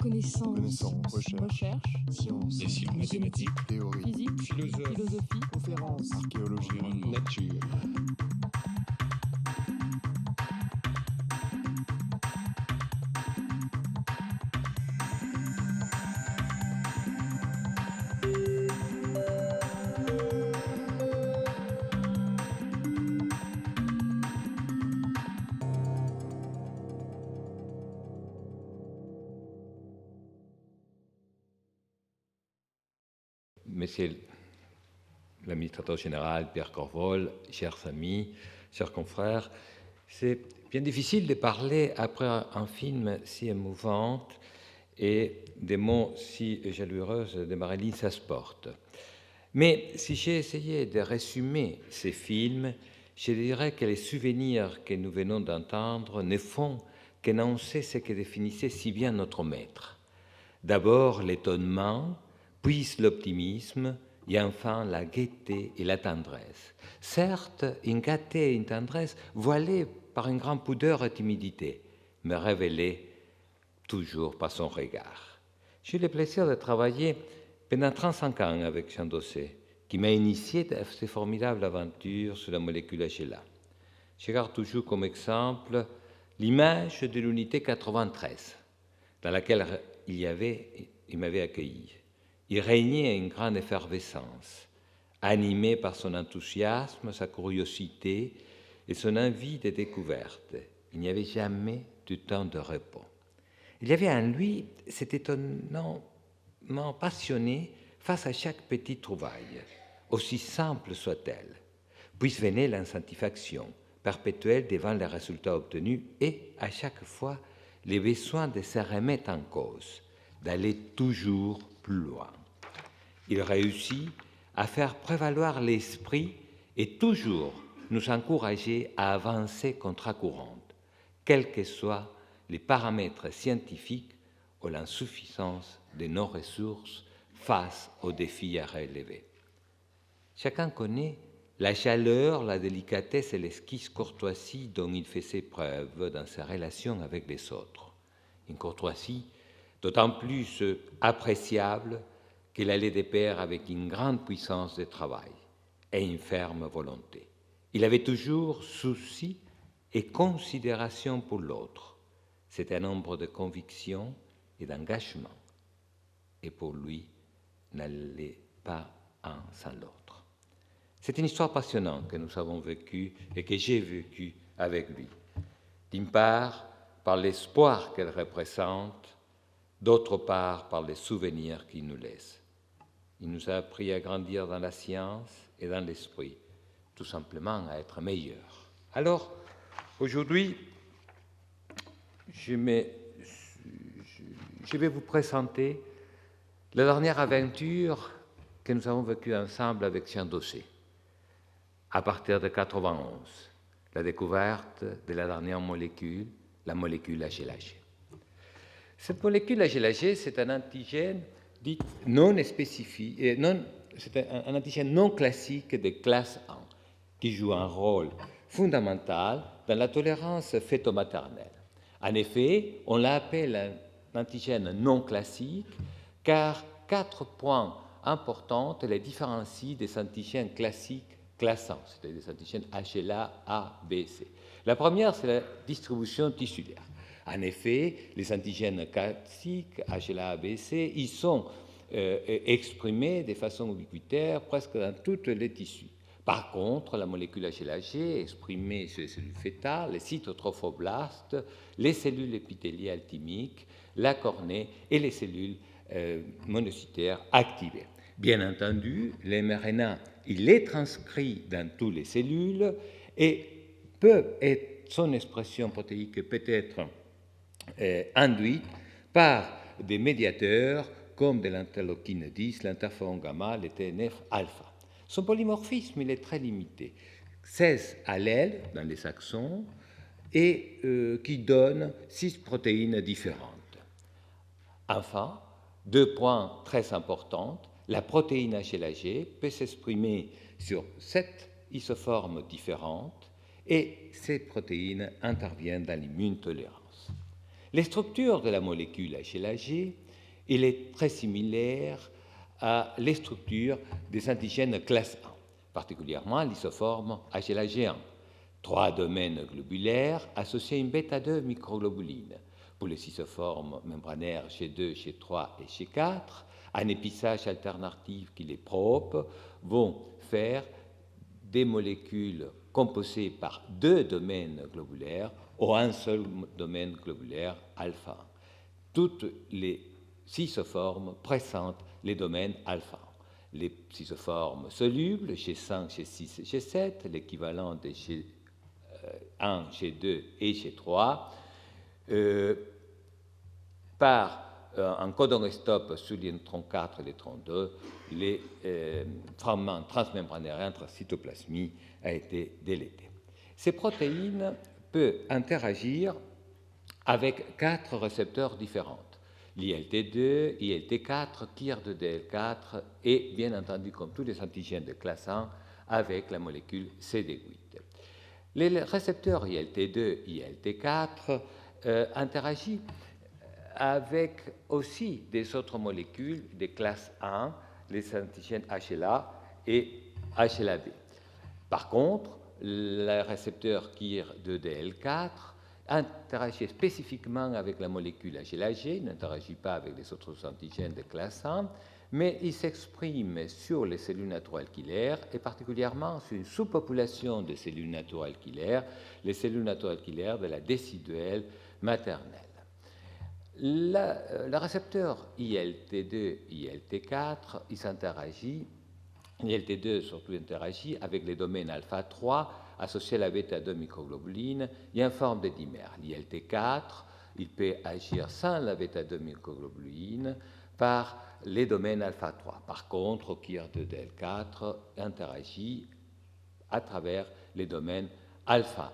Connaissance, recherche, science, dessin, mathématiques, théorie, physique, philosophie, conférence, archéologie, nature. Monsieur l'administrateur général Pierre Corvol, chers amis, chers confrères, c'est bien difficile de parler après un film si émouvant et des mots si chaleureux de Marilyn Sasport. Mais si j'ai essayé de résumer ces films, je dirais que les souvenirs que nous venons d'entendre ne font qu'énoncer ce que définissait si bien notre maître. D'abord l'étonnement, puis l'optimisme, et enfin la gaieté et la tendresse. Certes, une gaieté et une tendresse voilées par une grande pudeur et timidité, mais révélées toujours par son regard. J'ai eu le plaisir de travailler pendant 35 ans avec Jean Dosset, qui m'a initié à cette formidable aventure sur la molécule HLA. Je garde toujours comme exemple l'image de l'unité 93, dans laquelle il m'avait accueilli. Il régnait une grande effervescence, animé par son enthousiasme, sa curiosité et son envie de découverte. Il n'y avait jamais de temps de repos. Il y avait en lui cet étonnement passionné face à chaque petite trouvaille, aussi simple soit-elle. Puis venait l'insatisfaction perpétuelle devant les résultats obtenus et, à chaque fois, les besoins de se remettre en cause, d'aller toujours plus loin. Il réussit à faire prévaloir l'esprit et toujours nous encourager à avancer contre-courant, quels que soient les paramètres scientifiques ou l'insuffisance de nos ressources face aux défis à relever. Chacun connaît la chaleur, la délicatesse et l'esquisse courtoisie dont il faisait preuve dans ses relations avec les autres. Une courtoisie d'autant plus appréciable qu'il allait de pair avec une grande puissance de travail et une ferme volonté. Il avait toujours souci et considération pour l'autre. C'était un nombre de convictions et d'engagement. Et pour lui, n'allait pas un sans l'autre. C'est une histoire passionnante que nous avons vécue et que j'ai vécue avec lui. D'une part, par l'espoir qu'elle représente, d'autre part, par les souvenirs qu'il nous laisse. Il nous a appris à grandir dans la science et dans l'esprit, tout simplement à être meilleurs. Alors, aujourd'hui, je vais vous présenter la dernière aventure que nous avons vécue ensemble avec Jean Dosset, à partir de 91, la découverte de la dernière molécule, la molécule HLA-G. Cette molécule HLA-G, c'est un antigène dit non spécifique, c'est un antigène non classique de classe 1, qui joue un rôle fondamental dans la tolérance fœto-maternelle. En effet, on l'appelle un antigène non classique car 4 points importants les différencient des antigènes classiques classe 1, c'est-à-dire des antigènes HLA, A, B, C. La première, c'est la distribution tissulaire. En effet, les antigènes classiques HLA, A, B, C, ils sont exprimés de façon ubiquitaire presque dans tous les tissus. Par contre, la molécule HLA-G est exprimée sur les cellules fœtales, les cytotrophoblastes, les cellules épithéliales thymiques, la cornée et les cellules monocytaires activées. Bien entendu, l'mRNA, il est transcrit dans toutes les cellules et son expression protéique peut être induite par des médiateurs comme de l'interleukine 10, l'interféron gamma, le TNF-alpha. Son polymorphisme il est très limité. 16 allèles dans les axons et qui donnent 6 protéines différentes. Enfin, 2 points très importants, la protéine HLA-G peut s'exprimer sur 7 isoformes différentes et ces protéines interviennent dans l'immune tolérance. Les structures de la molécule HLA-G, il est très similaire à les structures des antigènes classe 1, particulièrement l'isoforme HLA-G1. 3 domaines globulaires associés à une bêta-2 microglobuline. Pour les isoformes membranaires G2, G3 et G4, un épissage alternatif qui les propre vont faire des molécules composées par 2 domaines globulaires ou un seul domaine globulaire alpha 1. Toutes les isoformes présentent les domaines alpha 1. Les isoformes solubles, G5, G6 et G7, l'équivalent des G1, G2 et G3, par un codon stop sur l'intron 4 et l'intron 2, les fragments transmembranaires intracytoplasmie a été délété. Ces protéines peuvent interagir avec 4 récepteurs différents. L'ILT2, ILT4, KIR2DL4 et, bien entendu, comme tous les antigènes de classe 1, avec la molécule CD8. Les récepteurs ILT2, ILT4 interagissent avec aussi des autres molécules de classe 1, les antigènes HLA et HLA-B. Par contre, le récepteur KIR2DL4 interagit spécifiquement avec la molécule HLA-G, il n'interagit pas avec les autres antigènes de classe 1, mais il s'exprime sur les cellules naturelles kilaires et particulièrement sur une sous-population de cellules naturelles kilaires, les cellules naturelles kilaires de la déciduelle maternelle. Le récepteur ILT2, ILT4, l'ILT2 surtout interagit avec les domaines alpha 3 associés à la bêta-2 microglobuline et en forme de dimère. L'ILT4, il peut agir sans la bêta-2 microglobuline par les domaines alpha 3. Par contre, KIR2DL4 interagit à travers les domaines alpha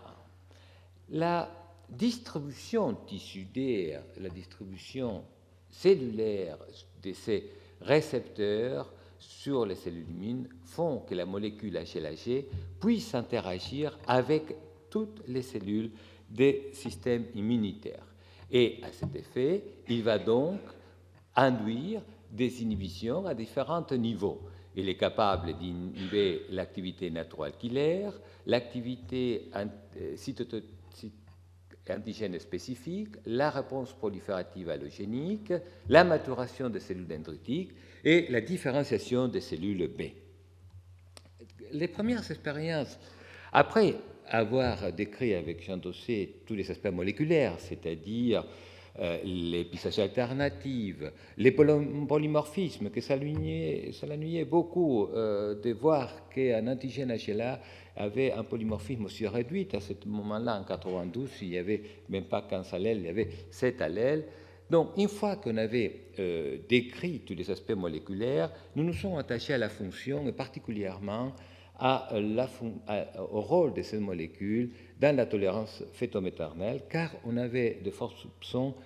1. La distribution tissulaire, la distribution cellulaire de ces récepteurs sur les cellules immunes font que la molécule HLA-G puisse interagir avec toutes les cellules des systèmes immunitaires. Et à cet effet, il va donc induire des inhibitions à différents niveaux. Il est capable d'inhiber l'activité naturelle kilaire, l'activité antigène spécifique, la réponse proliférative allogénique, la maturation des cellules dendritiques et la différenciation des cellules B. Les premières expériences, après avoir décrit avec Jean Dossé tous les aspects moléculaires, c'est-à-dire les pissages alternatifs, les polymorphismes, que ça l'ennuyait beaucoup de voir qu'un antigène HLA avait un polymorphisme aussi réduit. À ce moment-là, en 92, il n'y avait même pas 15 allèles, il y avait 7 allèles. Donc, une fois qu'on avait décrit tous les aspects moléculaires, nous nous sommes attachés à la fonction et particulièrement au rôle de cette molécule dans la tolérance fœto-maternelle, car on avait de forts soupçons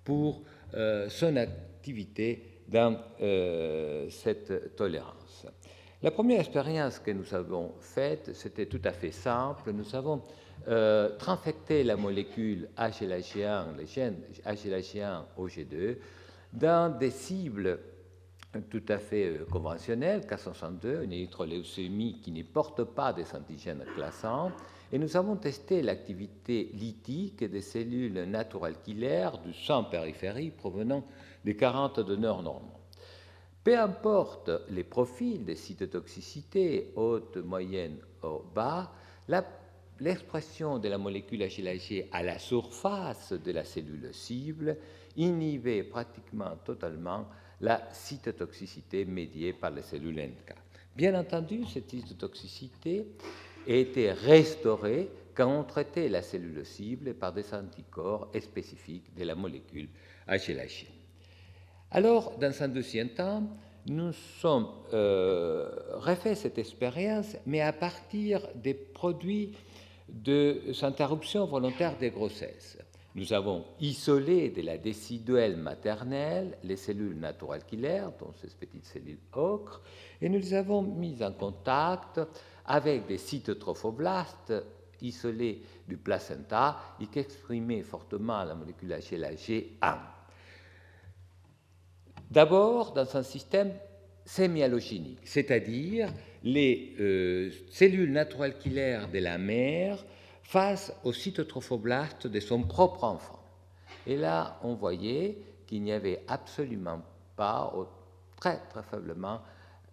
pour son activité dans cette tolérance. La première expérience que nous avons faite, c'était tout à fait simple. Nous avons transfecté la molécule HLA-G1, le gène HLA-G1 au G2, dans des cibles tout à fait conventionnelles, K62, une érythroleucémie qui ne porte pas des antigènes classe 1, et nous avons testé l'activité lytique des cellules naturelles kilaires du sang périphérique provenant des 40 donneurs normaux. Peu importe les profils de cytotoxicité, haute, moyenne ou bas, l'expression de la molécule HLA-G à la surface de la cellule cible inhibait pratiquement totalement la cytotoxicité médiée par les cellules NK. Bien entendu, cette cytotoxicité a été restaurée quand on traitait la cellule cible par des anticorps spécifiques de la molécule HLA-G. Alors, dans un deuxième temps, nous sommes refait cette expérience, mais à partir des produits de interruption volontaire des grossesses. Nous avons isolé de la déciduelle maternelle les cellules naturelles kilaires, dont ces petites cellules ocre, et nous les avons mis en contact avec des cytotrophoblastes isolé du placenta et qui exprimait fortement la molécule HLA-G1. D'abord, dans un système sémiallogénique, c'est-à-dire les cellules naturelles killer de la mère face aux cytotrophoblastes de son propre enfant. Et là, on voyait qu'il n'y avait absolument pas, ou très très faiblement,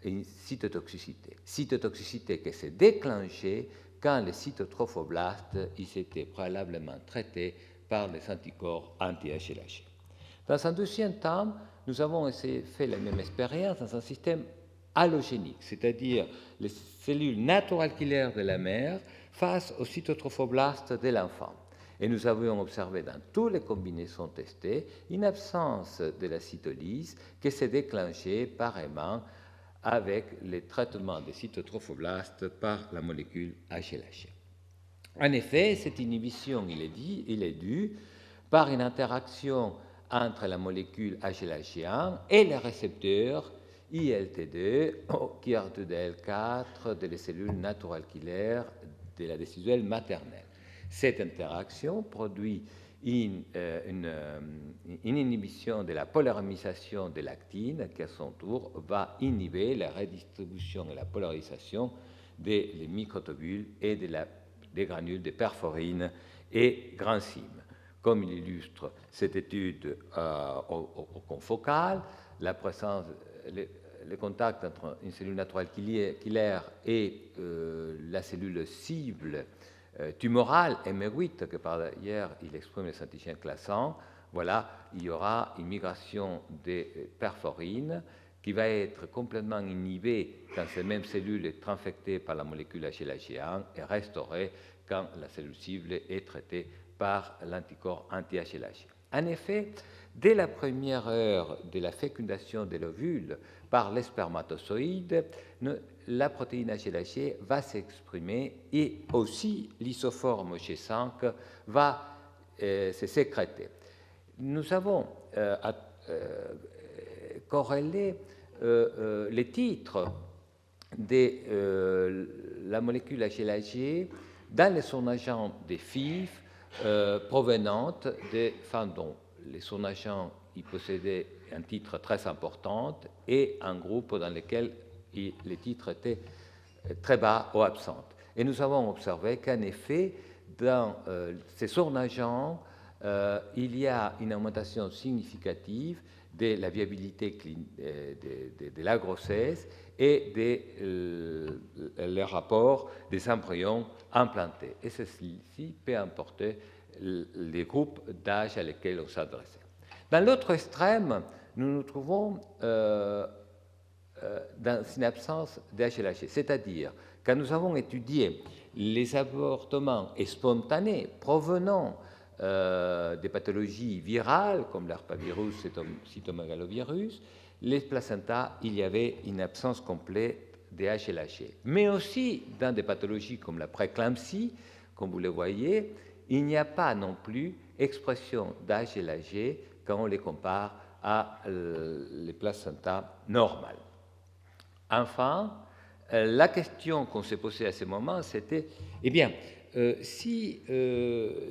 une cytotoxicité. Cytotoxicité qui s'est déclenchée quand les cytotrophoblastes étaient préalablement traités par les anticorps anti-HLA-G. Dans un deuxième temps, nous avons fait la même expérience dans un système allogénique, c'est-à-dire les cellules naturales killer de la mère face aux cytotrophoblastes de l'enfant. Et nous avions observé dans toutes les combinaisons testées une absence de la cytolyse qui s'est déclenchée pareillement avec les traitements des cytotrophoblastes par la molécule HLA-G. En effet, cette inhibition, il est due par une interaction entre la molécule HLA-G1 et les récepteurs ILT2 ou KIR2DL4 des cellules naturales killer de la décisuelle maternelle. Cette interaction produit une inhibition de la polymérisation de l'actine qui, à son tour, va inhiber la redistribution et la polarisation des microtubules et des granules de perforine et granzyme. Comme il illustre cette étude au confocal, la présence, le contact entre une cellule naturelle killer et la cellule cible tumorale M8, que par ailleurs il exprime les antigènes classants, voilà, il y aura une migration des perforines qui va être complètement inhibée quand ces mêmes cellules sont infectées par la molécule HLA-G1 et restaurée quand la cellule cible est traitée par l'anticorps anti-HLA-G. En effet, dès la première heure de la fécondation de l'ovule par les spermatozoïdes, la protéine HLA-G va s'exprimer et aussi l'isoforme G5 va se sécréter. Nous avons corrélé les titres de la molécule HLA-G dans les sonagents des FIV provenantes des femmes dont les sonagents y possédaient un titre très important et un groupe dans lequel les titres étaient très bas ou absents. Et nous avons observé qu'en effet, dans ces sonagents, il y a une augmentation significative de la viabilité de la grossesse et les rapports des embryons implantés. Et ceci peut importer les groupes d'âge à lesquels on s'adressait. Dans l'autre extrême, nous nous trouvons dans une absence de HLA-G, c'est-à-dire quand nous avons étudié les avortements spontanés provenant des pathologies virales comme l'herpavirus et le cytomégalovirus, les placentas, il y avait une absence complète de HLA-G. Mais aussi dans des pathologies comme la préclampsie, comme vous le voyez, il n'y a pas non plus expression d'HLA-G quand on les compare à les placentas normales. Enfin, la question qu'on s'est posée à ce moment, c'était, eh bien, si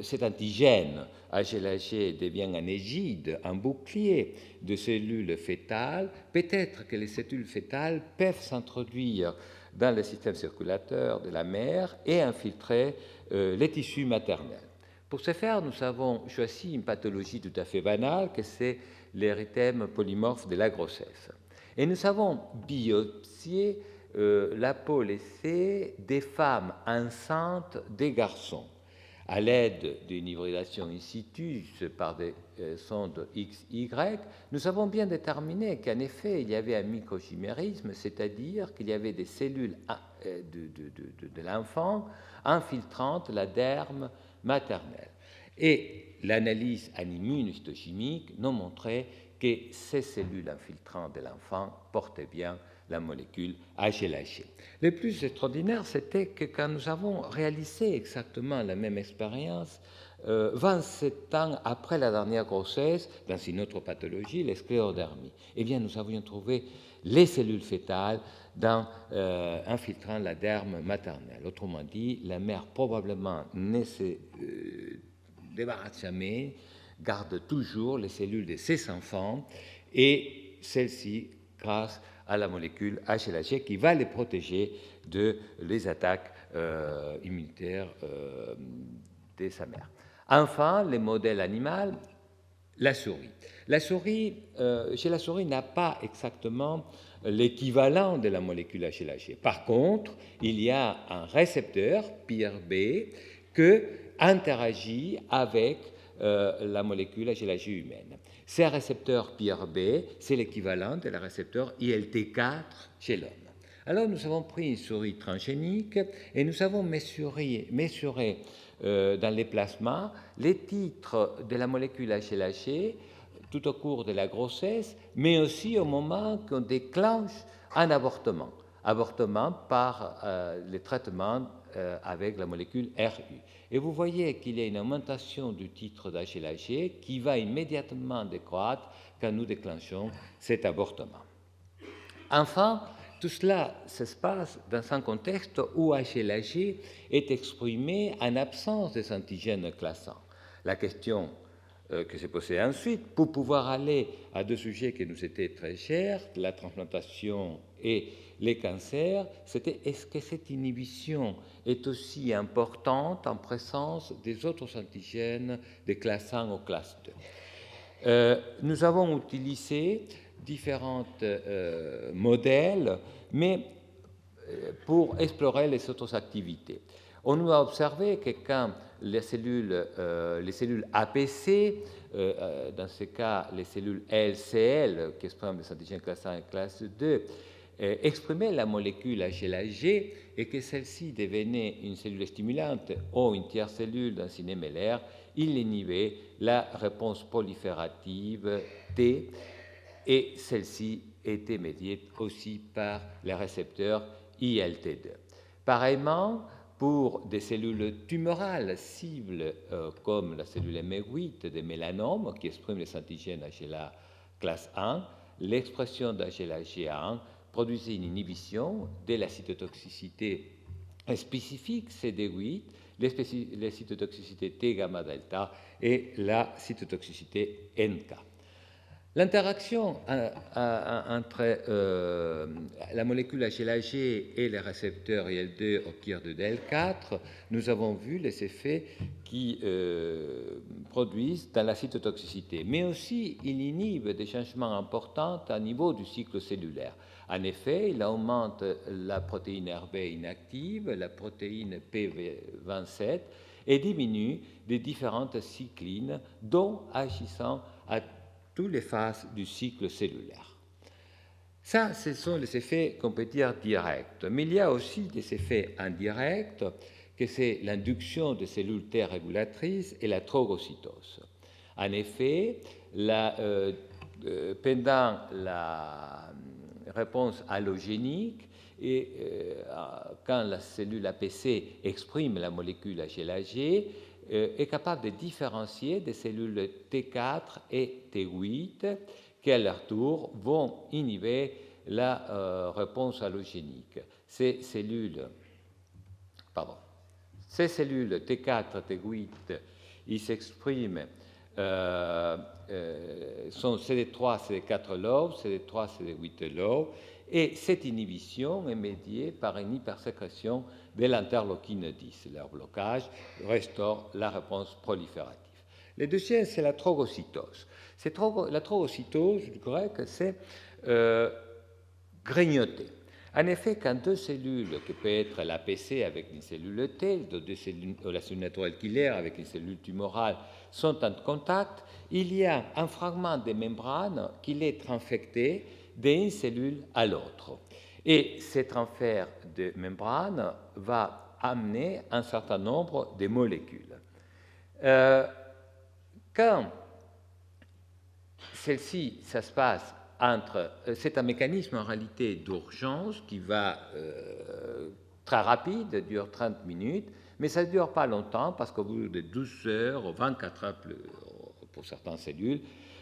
cet antigène HLA-G devient un égide, un bouclier de cellules fétales, peut-être que les cellules fétales peuvent s'introduire dans le système circulateur de la mère et infiltrer les tissus maternels. Pour ce faire, nous avons choisi une pathologie tout à fait banale, que c'est l'érythème polymorphe de la grossesse. Et nous avons biopsié la peau laissée des femmes enceintes des garçons. À l'aide d'une hybridation in situ par des sondes XY, nous avons bien déterminé qu'en effet, il y avait un microchimérisme, c'est-à-dire qu'il y avait des cellules de l'enfant infiltrant la derme maternelle. Et l'analyse en immunohistochimique nous montrait que ces cellules infiltrantes de l'enfant portaient bien la molécule HLA-G. Le plus extraordinaire, c'était que quand nous avons réalisé exactement la même expérience 27 ans après la dernière grossesse, dans une autre pathologie, la sclérodermie. Eh bien, nous avions trouvé les cellules fétales infiltrant la derme maternelle. Autrement dit, la mère probablement ne se débarrasse jamais, garde toujours les cellules de ses enfants, et celles-ci, grâce à la molécule HLA-G, qui va les protéger de les attaques immunitaires de sa mère. Enfin, les modèles animaux, la souris. La souris, chez la souris, n'a pas exactement l'équivalent de la molécule HLA-G. Par contre, il y a un récepteur, PIRB, qui interagit avec la molécule HLA-G humaine. Ces récepteurs PIRB, c'est l'équivalent de la récepteur ILT4 chez l'homme. Alors, nous avons pris une souris transgénique et nous avons mesuré dans les plasmas les titres de la molécule HLA-G tout au cours de la grossesse, mais aussi au moment qu'on déclenche un avortement par les traitements avec la molécule RU. Et vous voyez qu'il y a une augmentation du titre d'HLA-G qui va immédiatement décroître quand nous déclenchons cet avortement. Enfin, tout cela se passe dans un contexte où HLA-G est exprimé en absence des antigènes classants. La question que s'est posée ensuite, pour pouvoir aller à deux sujets qui nous étaient très chers, la transplantation et les cancers, c'était est-ce que cette inhibition est aussi importante en présence des autres antigènes des classes 1 ou classe 2. Nous avons utilisé différents modèles, mais pour explorer les autres activités. On a observé que quand les cellules APC, dans ce cas les cellules LCL, qui expriment les antigènes classe 1 et classe 2, exprimaient la molécule HLA-G et que celle-ci devenait une cellule stimulante ou une tierce cellule dans une MLR, il inhibait la réponse proliférative T, et celle-ci était médiée aussi par les récepteurs ILT2. Pareillement, pour des cellules tumorales cibles comme la cellule M8 des mélanomes qui expriment les antigènes HLA classe 1, l'expression d'HLA-G1 produisait une inhibition de la cytotoxicité spécifique CD8, les cytotoxicités T gamma delta et la cytotoxicité NK. L'interaction entre la molécule HLA-G et les récepteurs IL2 au KIR2DL4, nous avons vu les effets qui produisent dans la cytotoxicité, mais aussi il inhibe des changements importants au niveau du cycle cellulaire. En effet, il augmente la protéine RB inactive, la protéine PV27, et diminue les différentes cyclines, dont agissant à toutes les phases du cycle cellulaire. Ça, ce sont les effets qu'on peut dire directs. Mais il y a aussi des effets indirects, que c'est l'induction de cellules T régulatrices et la trogocytose. En effet, pendant la réponse allogénique, et quand la cellule APC exprime la molécule HLA-G, est capable de différencier des cellules T4 et T8 qui, à leur tour, vont inhiber la réponse allogénique. Ces cellules T4 et T8, ils s'expriment, sont CD3, CD4 low, CD3, CD8 low, et cette inhibition est médiée par une hypersécrétion de l'interleukine 10. Leur blocage restaure la réponse proliférative. Le deuxième, c'est la trogocytose. La trogocytose, du grec, c'est grignoter. En effet, quand deux cellules, qui peut être l'APC avec une cellule T, la cellule naturelle killer avec une cellule tumorale, sont en contact, il y a un fragment de membrane qui est transfecté d'une cellule à l'autre. Et ce transfert de membrane va amener un certain nombre de molécules. Quand celle-ci, ça se passe c'est un mécanisme en réalité d'urgence qui va très rapide, dure 30 minutes, Mais ça ne dure pas longtemps parce qu'au bout de 12 heures ou 24 heures pour certaines cellules,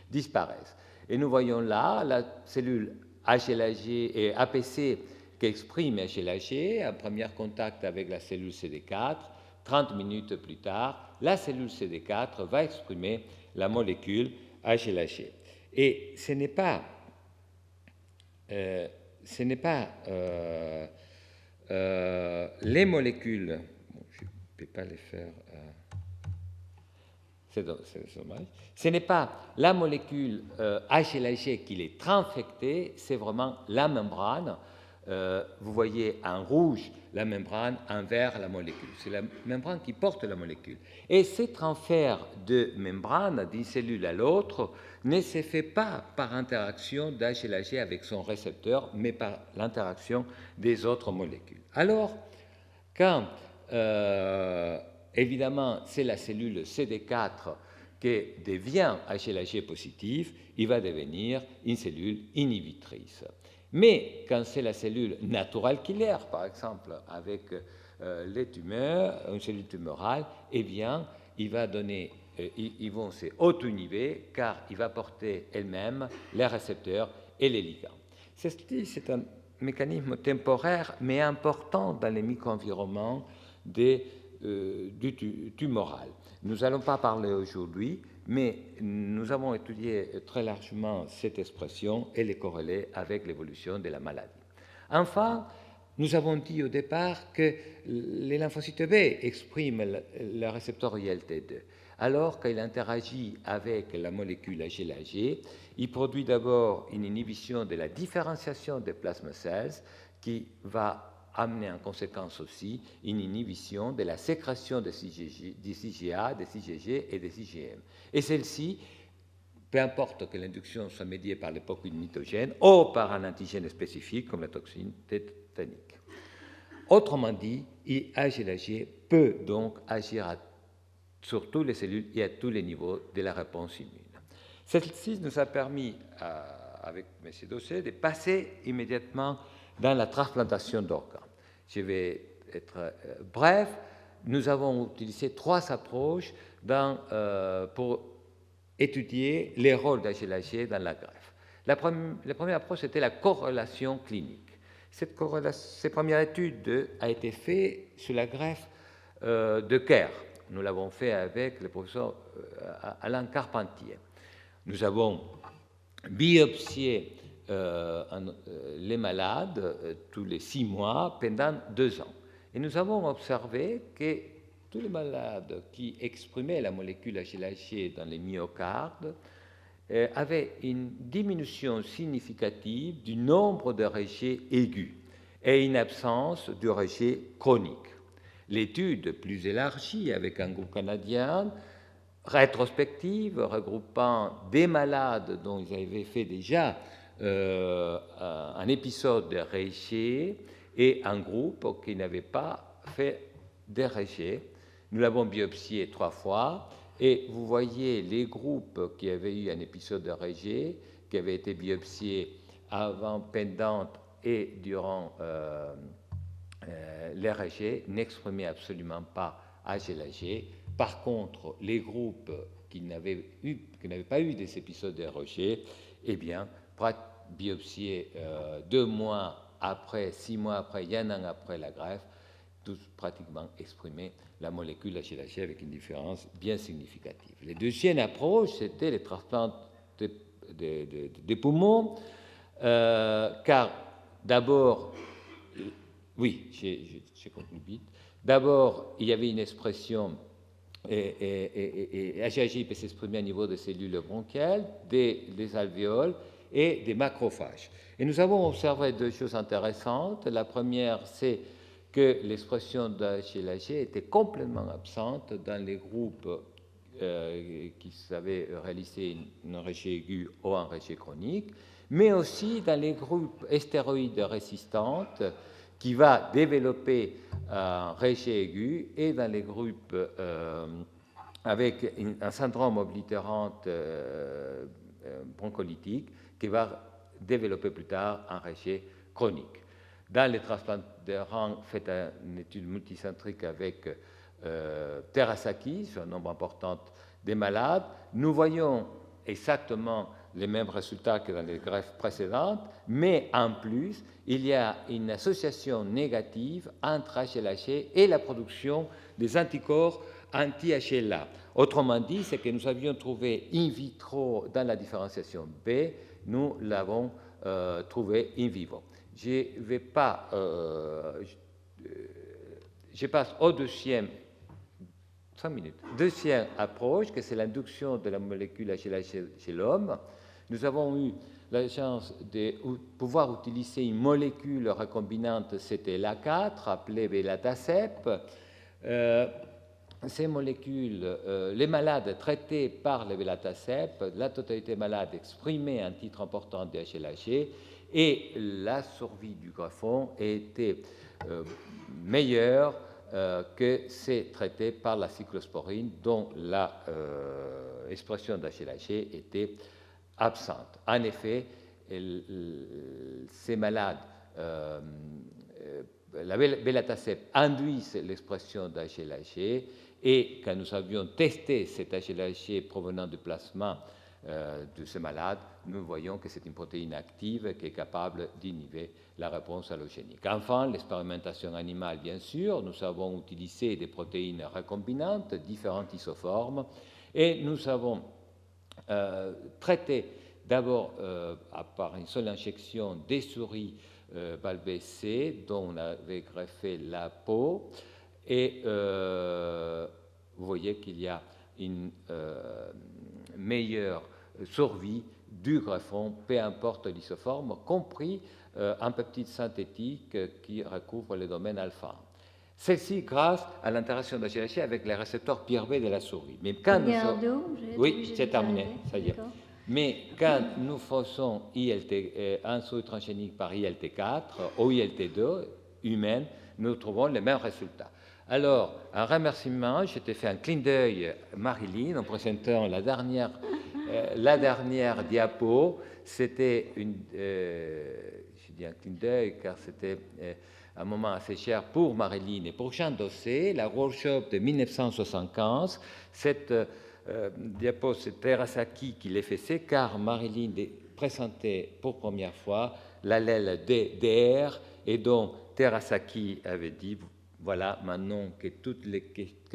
disparaissent. Et nous voyons là la cellule HLA-G et APC qui exprime HLA-G, en premier contact avec la cellule CD4. 30 minutes plus tard, la cellule CD4 va exprimer la molécule HLA-G. Et ce n'est pas les molécules, bon, je ne peux pas les faire, c'est dommage, ce n'est pas la molécule HLA-G qui est transfectée, c'est vraiment la membrane. Vous voyez en rouge la membrane, en vert la molécule. C'est la membrane qui porte la molécule. Et ce transfert de membrane d'une cellule à l'autre ne se fait pas par interaction d'HLA-G avec son récepteur, mais par l'interaction des autres molécules. Alors, quand évidemment c'est la cellule CD4 qui devient HLA-G positive, il va devenir une cellule inhibitrice. Mais quand c'est la cellule natural killer, par exemple, avec les tumeurs, une cellule tumorale, eh bien, il va donner, ils vont se auto-inhiber car il va porter elle-même les récepteurs et les ligands. C'est un mécanisme temporaire, mais important dans les micro-environnements du tumoral. Nous n'allons pas parler aujourd'hui, mais nous avons étudié très largement cette expression et les corrélés avec l'évolution de la maladie. Enfin, nous avons dit au départ que les lymphocytes B expriment le récepteur ILT2. Alors qu'il interagit avec la molécule HLA-G, il produit d'abord une inhibition de la différenciation des plasma cells qui va amener en conséquence aussi une inhibition de la sécrétion des IgA, des IgG et des IgM. Et celle-ci, peu importe que l'induction soit médiée par l'époque mitogène ou par un antigène spécifique comme la toxine tétanique. Autrement dit, HLA-G peut donc agir sur toutes les cellules et à tous les niveaux de la réponse immune. Celle-ci nous a permis, avec M. Dossé, de passer immédiatement dans la transplantation d'organes. Je vais être bref. Nous avons utilisé 3 approches pour étudier les rôles d'HLA-G dans la greffe. La première approche, c'était la corrélation clinique. Cette première étude a été faite sur la greffe de Kerr. Nous l'avons fait avec le professeur Alain Carpentier. Nous avons biopsié les malades tous les 6 mois pendant 2 ans. Et nous avons observé que tous les malades qui exprimaient la molécule HLA-G dans les myocardes avaient une diminution significative du nombre de rejets aigus et une absence de rejets chroniques. L'étude plus élargie avec un groupe canadien, rétrospective, regroupant des malades dont ils avaient fait déjà un épisode de rejet et un groupe qui n'avait pas fait de rejet. Nous l'avons biopsié 3 fois et vous voyez les groupes qui avaient eu un épisode de rejet, qui avaient été biopsiés avant, pendant et durant les rejets, n'exprimaient absolument pas HLA-G. Par contre, les groupes qui n'avaient pas eu des épisodes de rejet, eh bien, biopsiés 2 mois après, 6 mois après, et 1 an après la greffe, tous pratiquement exprimaient la molécule HLA-G avec une différence bien significative. La deuxième approche, c'était les transplants des poumons, car d'abord, oui, j'ai conclu vite, d'abord, il y avait une expression et HLA-G peut s'exprimer au niveau des cellules bronchiales, des alvéoles et des macrophages. Et nous avons observé 2 choses intéressantes. La première, c'est que l'expression de HLA-G était complètement absente dans les groupes qui savaient réaliser un rejet aigu ou un rejet chronique, mais aussi dans les groupes stéroïdes résistantes qui va développer un rejet aigu et dans les groupes avec un syndrome oblitérant broncholytique qui va développer plus tard un rejet chronique. Dans les transplants de rein, fait une étude multicentrique avec Terasaki, sur un nombre important des malades. Nous voyons exactement les mêmes résultats que dans les greffes précédentes, mais en plus, il y a une association négative entre HLH et la production des anticorps anti-HLA. Autrement dit, ce que nous avions trouvé in vitro dans la différenciation B, nous l'avons trouvé in vivo. Je vais pas, je passe au deuxième approche, que c'est l'induction de la molécule HLA chez l'homme. Nous avons eu la chance de pouvoir utiliser une molécule recombinante CTLA4 appelée belatacept. Ces molécules, les malades traités par le belatacept, la totalité malade exprimait un titre important de HLH et la survie du greffon était meilleure que c'est traité par la cyclosporine dont l'expression d'HLH était absente. En effet, ces malades, la belatacept induit l'expression d'HLH et quand nous avions testé cet HLH provenant du plasma de ces malades, nous voyons que c'est une protéine active qui est capable d'inhiber la réponse allogénique. Enfin, l'expérimentation animale, bien sûr, nous avons utilisé des protéines recombinantes, différentes isoformes, et nous avons traité d'abord par une seule injection des souris valvées C dont on avait greffé la peau, et vous voyez qu'il y a une meilleure survie du greffon, peu importe l'isoforme, compris un peptide synthétique qui recouvre le domaine alpha. Celle-ci grâce à l'interaction de HLH avec les récepteurs PIRB de la souris. Mais quand oui, c'est terminé, ça y est. Mais quand nous faisons un saut transgénique par ILT4 ou ILT2 humaine, nous trouvons les mêmes résultats. Alors, un remerciement, je t'ai fait un clin d'œil, Marilyn, en présentant la dernière diapo. C'était je dis un clin d'œil car c'était un moment assez cher pour Marilyn et pour Jean Dossé, la workshop de 1975. Cette diapo, c'est Terasaki qui l'a fait, car Marilyn présentait pour première fois l'allèle DR et dont Terasaki avait dit voilà, maintenant que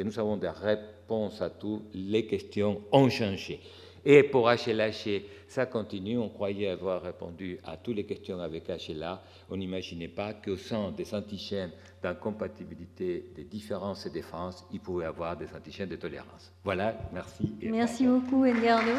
nous avons des réponses à toutes, les questions ont changé. Et pour HLH, ça continue. On croyait avoir répondu à toutes les questions avec HLA. On n'imaginait pas qu'au sein des antigènes d'incompatibilité, des différences et défenses, il pouvait y avoir des antigènes de tolérance. Voilà, merci. Merci beaucoup, Edgardo.